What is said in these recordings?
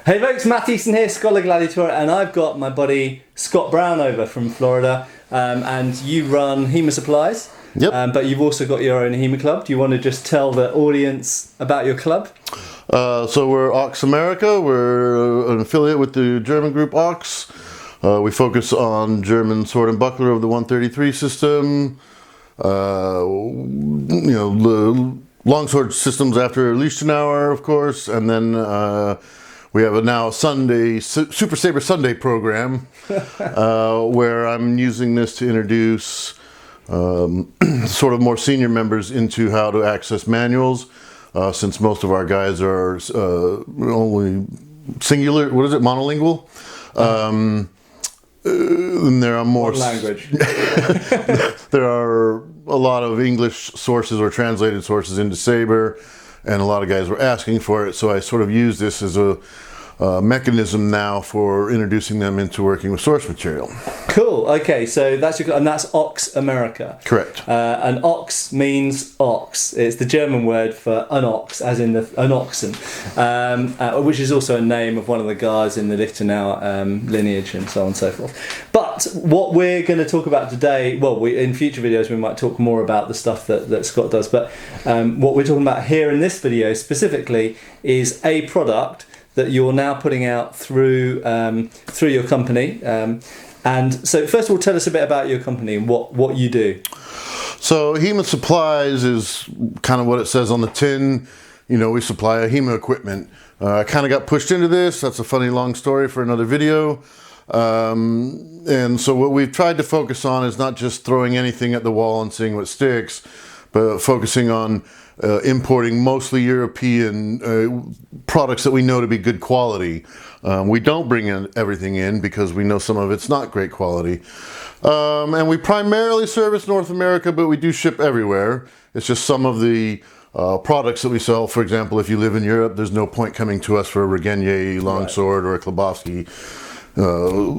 Hey folks, Matt Easton here, Scholar Gladiator, and I've got my buddy Scott Brown over from Florida, and you run HEMA Supplies. Yep. But you've also got your own HEMA club. Do you want to just tell the audience about your club? So we're Ox America. We're an affiliate with the German group Ox. We focus on German sword and buckler of the 133 system. The longsword systems after Lichtenauer, of course, and then we have a now Sunday Super Saber Sunday program where I'm using this to introduce sort of more senior members into how to access manuals, since most of our guys are only singular. What is it? Monolingual. And there are more language. There are a lot of English sources or translated sources into Saber, and a lot of guys were asking for it. So I sort of use this as a mechanism now for introducing them into working with source material. Cool. Okay, so that's and that's Ox America. Correct. And ox means ox. It's the German word for an ox, as in an oxen, which is also a name of one of the guys in the Lichtenauer lineage, and so on and so forth. But what we're going to talk about today, well, in future videos we might talk more about the stuff that Scott does, but what we're talking about here in this video specifically is a product that you're now putting out through your company. And so first of all, tell us a bit about your company and what you do. So HEMA Supplies is kind of what it says on the tin. You know, we supply HEMA equipment. I kind of got pushed into this. That's a funny long story for another video. And so what we've tried to focus on is not just throwing anything at the wall and seeing what sticks, but focusing on importing mostly European products that we know to be good quality. We don't bring everything in because we know some of it's not great quality. And we primarily service North America, but we do ship everywhere. It's just some of the products that we sell. For example, if you live in Europe, there's no point coming to us for a Regenier longsword or a Klobowski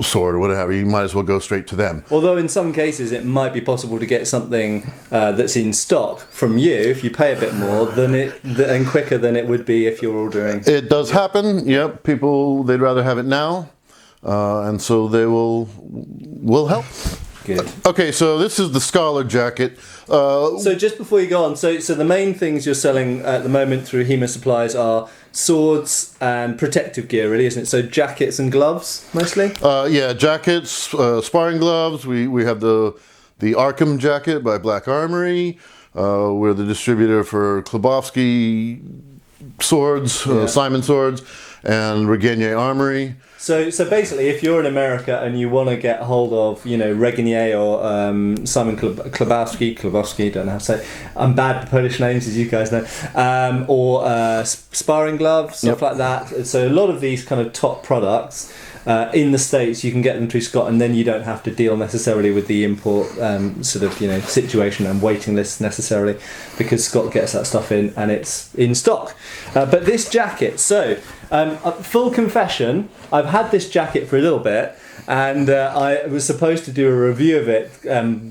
sword or whatever. You might as well go straight to them. Although in some cases it might be possible to get something that's in stock from you if you pay a bit more and quicker than it would be if you're ordering. It does happen. Yep, people, they'd rather have it now, and so they will help. Good. Okay, so this is the Scholar jacket. So just before you go on, so the main things you're selling at the moment through HEMA Supplies are swords and protective gear, really, isn't it? So jackets and gloves, mostly? Yeah, jackets, sparring gloves. We have the Arkham jacket by Black Armory. We're the distributor for Klobowski swords, Simon swords, and Regenier Armory. So basically, if you're in America and you want to get hold of, Regenier or Simon Klobowski, don't know how to say it. I'm bad at Polish names, as you guys know, or sparring gloves, stuff like that. So a lot of these kind of top products in the States, you can get them through Scott, and then you don't have to deal necessarily with the import situation and waiting lists necessarily, because Scott gets that stuff in and it's in stock. But this jacket, so full confession, I've had this jacket for a little bit, and I was supposed to do a review of it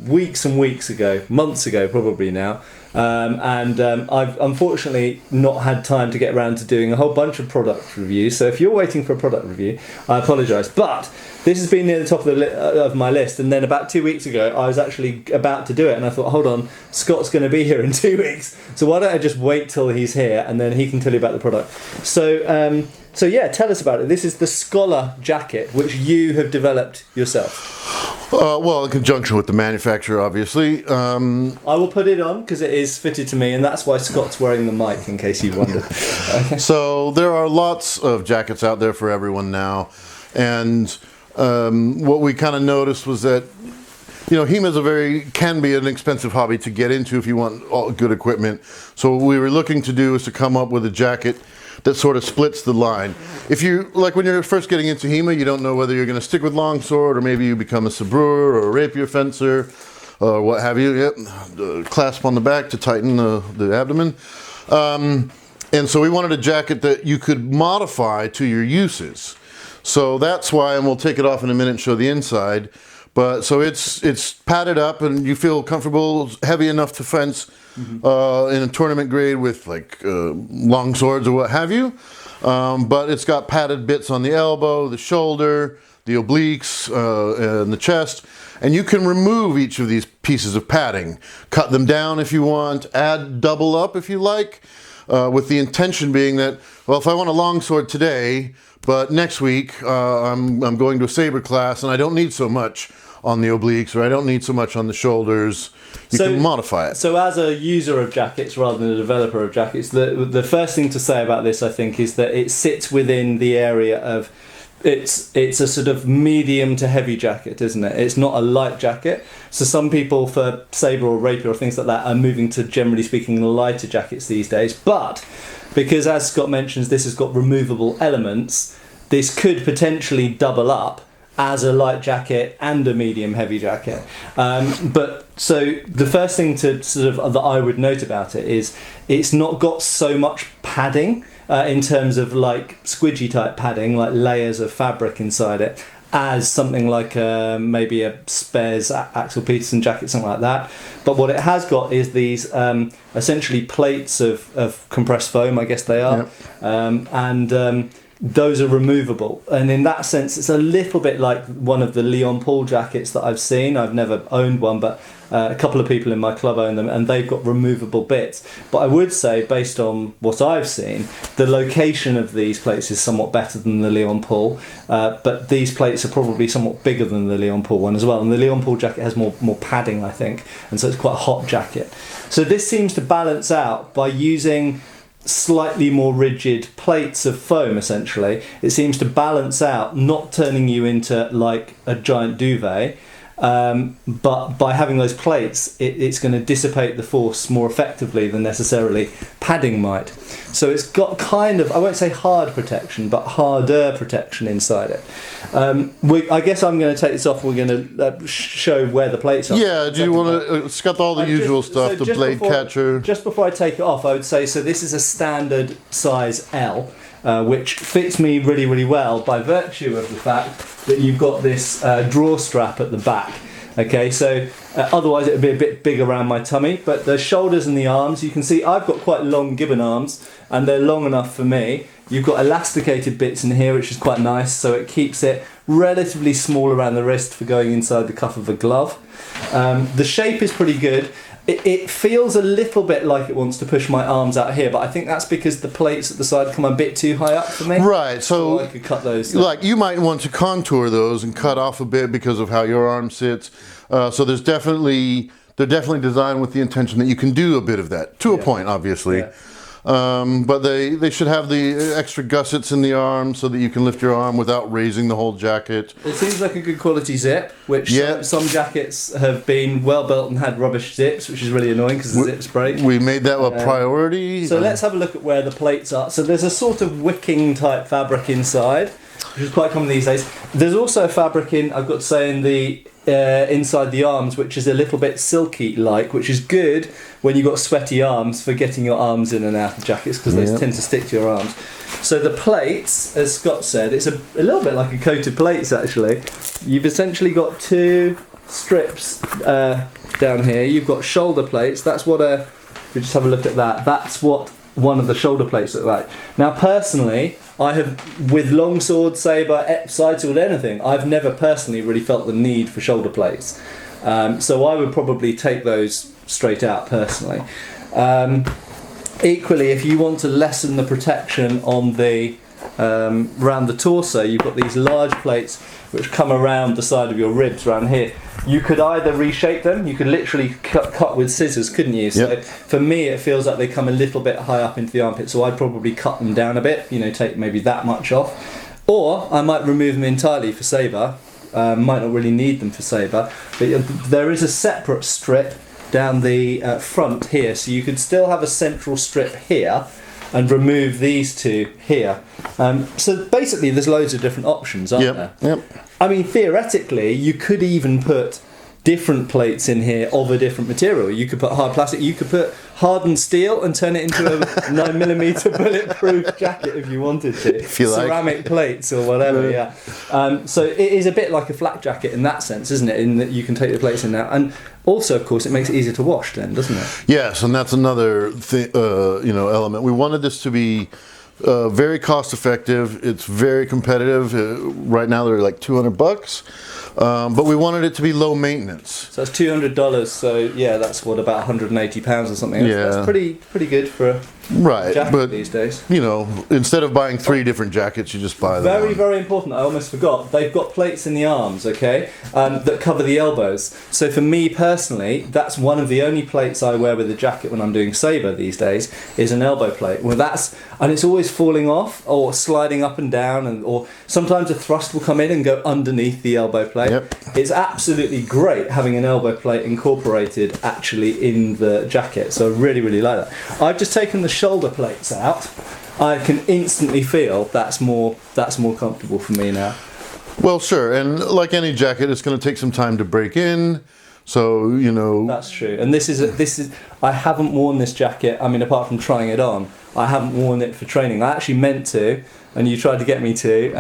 weeks and weeks ago, months ago probably now, and I've unfortunately not had time to get around to doing a whole bunch of product reviews. So if you're waiting for a product review, I apologise, but this has been near the top of my list, and then about 2 weeks ago I was actually about to do it, and I thought, hold on, Scott's going to be here in 2 weeks, so why don't I just wait till he's here and then he can tell you about the product. So yeah, tell us about it. This is the Scholar jacket, which you have developed yourself. Well, in conjunction with the manufacturer, obviously. I will put it on because it is fitted to me, and that's why Scott's wearing the mic, in case you wondered. Okay. So there are lots of jackets out there for everyone now, and what we kind of noticed was that HEMA can be an expensive hobby to get into if you want all good equipment. So what we were looking to do is to come up with a jacket that sort of splits the line. If you, like when you're first getting into HEMA, you don't know whether you're going to stick with longsword or maybe you become a sabreur or a rapier fencer or what have you. Yep, clasp on the back to tighten the abdomen. And so we wanted a jacket that you could modify to your uses. So that's why, and we'll take it off in a minute and show the inside, But so it's padded up, and you feel comfortable, heavy enough to fence in a tournament grade with like long swords or what have you. But it's got padded bits on the elbow, the shoulder, the obliques, and the chest. And you can remove each of these pieces of padding, cut them down if you want, add double up if you like, with the intention being that, well, if I want a longsword today, but next week I'm going to a saber class and I don't need so much on the obliques, or I don't need so much on the shoulders, you can modify it. So as a user of jackets rather than a developer of jackets, the first thing to say about this, I think, is that it sits within the area of it's a sort of medium to heavy jacket, isn't it? It's not a light jacket. So some people for saber or rapier or things like that are moving to, generally speaking, lighter jackets these days. But because, as Scott mentions, this has got removable elements, this could potentially double up as a light jacket and a medium heavy jacket. But so the first thing to sort of that I would note about it is it's not got so much padding in terms of like squidgy type padding, like layers of fabric inside it, as something like maybe a Spares Axel Peterson jacket, something like that. But what it has got is these essentially plates of compressed foam, I guess they are, and those are removable, and in that sense it's a little bit like one of the Leon Paul jackets that I've seen. I've never owned one, but a couple of people in my club own them, and they've got removable bits. But I would say, based on what I've seen, the location of these plates is somewhat better than the Leon Paul, but these plates are probably somewhat bigger than the Leon Paul one as well, and the Leon Paul jacket has more padding, I think, and so it's quite a hot jacket. So this seems to balance out by using slightly more rigid plates of foam. Essentially, it seems to balance out, not turning you into like a giant duvet, but by having those plates, it's going to dissipate the force more effectively than necessarily padding might. So it's got kind of, I won't say hard protection, but harder protection inside it. I guess I'm going to take this off. We're going to show where the plates are. Yeah, do you want to? It's got all the usual stuff, the blade catcher. Just before I take it off, I would say, so this is a standard size L, which fits me really, really well by virtue of the fact that you've got this draw strap at the back. Okay, so otherwise it would be a bit big around my tummy, but the shoulders and the arms, you can see I've got quite long gibbon arms, and they're long enough for me. You've got elasticated bits in here, which is quite nice, so it keeps it relatively small around the wrist for going inside the cuff of a glove. The shape is pretty good. It feels a little bit like it wants to push my arms out here, but I think that's because the plates at the side come a bit too high up for me. Right, so I could cut those. Like you might want to contour those and cut off a bit because of how your arm sits. So they're definitely designed with the intention that you can do a bit of that to a point, obviously. Yeah. But they should have the extra gussets in the arm so that you can lift your arm without raising the whole jacket. It seems like a good quality zip, which some jackets have been well built and had rubbish zips, which is really annoying because the zips break. We made that a priority. So let's have a look at where the plates are. So there's a sort of wicking type fabric inside, which is quite common these days. There's also a fabric I've got to say, in the inside the arms, which is a little bit silky like, which is good when you've got sweaty arms for getting your arms in and out of jackets, because they tend to stick to your arms. So the plates, as Scott said, it's a little bit like a coat of plates actually. You've essentially got two strips down here. You've got shoulder plates. That's what if we just have a look at that, that's what one of the shoulder plates look like. Now personally, I have, with longsword, saber, side sword, anything, I've never personally really felt the need for shoulder plates. So I would probably take those straight out personally. Equally, if you want to lessen the protection on the around the torso, you've got these large plates which come around the side of your ribs around here. You could either reshape them, you could literally cut with scissors, couldn't you? So for me it feels like they come a little bit high up into the armpit, so I'd probably cut them down a bit, take maybe that much off. Or I might remove them entirely for saber. Might not really need them for saber, but there is a separate strip down the front here, so you could still have a central strip here and remove these two here. So basically there's loads of different options, aren't there? Yep. I mean, theoretically, you could even put different plates in here of a different material. You could put hard plastic, you could put hardened steel and turn it into a 9mm bulletproof jacket if you wanted to. If you like. Ceramic plates or whatever, yeah. So it is a bit like a flak jacket in that sense, isn't it? In that you can take the plates in now. And also, of course, it makes it easier to wash then, doesn't it? Yes, and that's another thing, element. We wanted this to be very cost effective. It's very competitive. Right now they're like $200, but we wanted it to be low maintenance. So that's $200. So yeah, that's what, about 180 pounds or something. That's pretty good for a jacket but these days. Instead of buying 3 different jackets, you just buy them. Very important. I almost forgot. They've got plates in the arms, okay, that cover the elbows. So for me personally, that's one of the only plates I wear with a jacket when I'm doing sabre these days, is an elbow plate. Well, and it's always falling off or sliding up and down, or sometimes a thrust will come in and go underneath the elbow plate. Yep. It's absolutely great having an elbow plate incorporated actually in the jacket. So I really like that. I've just taken the shoulder plates out. I can instantly feel that's more comfortable for me now. Well, sure, and like any jacket, it's going to take some time to break in. So that's true. And this is I haven't worn this jacket. I mean, apart from trying it on, I haven't worn it for training. I actually meant to, and you tried to get me to.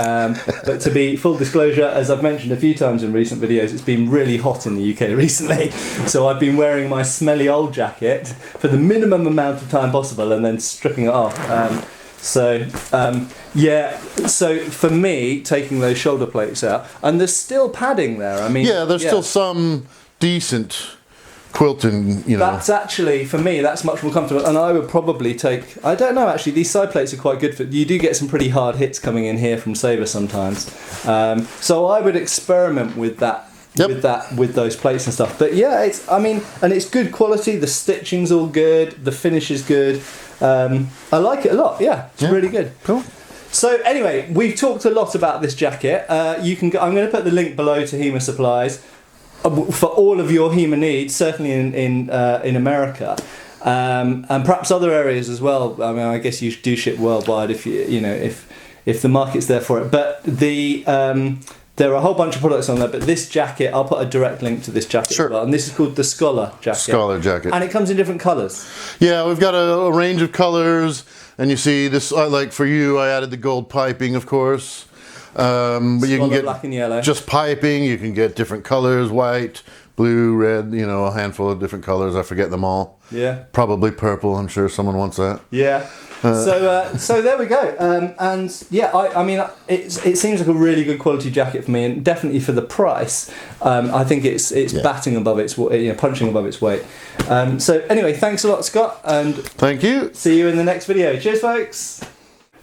But to be full disclosure, as I've mentioned a few times in recent videos, it's been really hot in the UK recently. So I've been wearing my smelly old jacket for the minimum amount of time possible, and then stripping it off. So for me, taking those shoulder plates out, and there's still padding there. I mean, there's still some decent quilting, That's actually, for me, that's much more comfortable. And I would probably take, I don't know, actually, these side plates are quite good for, you do get some pretty hard hits coming in here from sabre sometimes. So I would experiment with that. Yep. With those plates and stuff. But yeah, it's good quality, the stitching's all good, the finish is good. I like it a lot, it's really good. Cool. So anyway, we've talked a lot about this jacket. I'm going to put the link below to HEMA Supplies for all of your HEMA needs, certainly in America, and perhaps other areas as well. I mean, I guess you do ship worldwide if if the market's there for it. But there are a whole bunch of products on there, but this jacket, I'll put a direct link to this jacket as well. And this is called the Scholar jacket. Scholar jacket. And it comes in different colours. Yeah, we've got a range of colours. And you see this, like for you, I added the gold piping, of course. But you can get black and yellow. Just piping. You can get different colours, white, blue, red, a handful of different colours. I forget them all. Yeah. Probably purple. I'm sure someone wants that. Yeah. So there we go. And yeah, I mean, it seems like a really good quality jacket for me, and definitely for the price, I think it's batting above its, punching above its weight. So anyway, thanks a lot, Scott, and thank you. See you in the next video. Cheers, folks.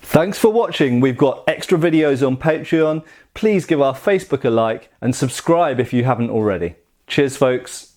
Thanks for watching. We've got extra videos on Patreon. Please give our Facebook a like and subscribe if you haven't already. Cheers, folks.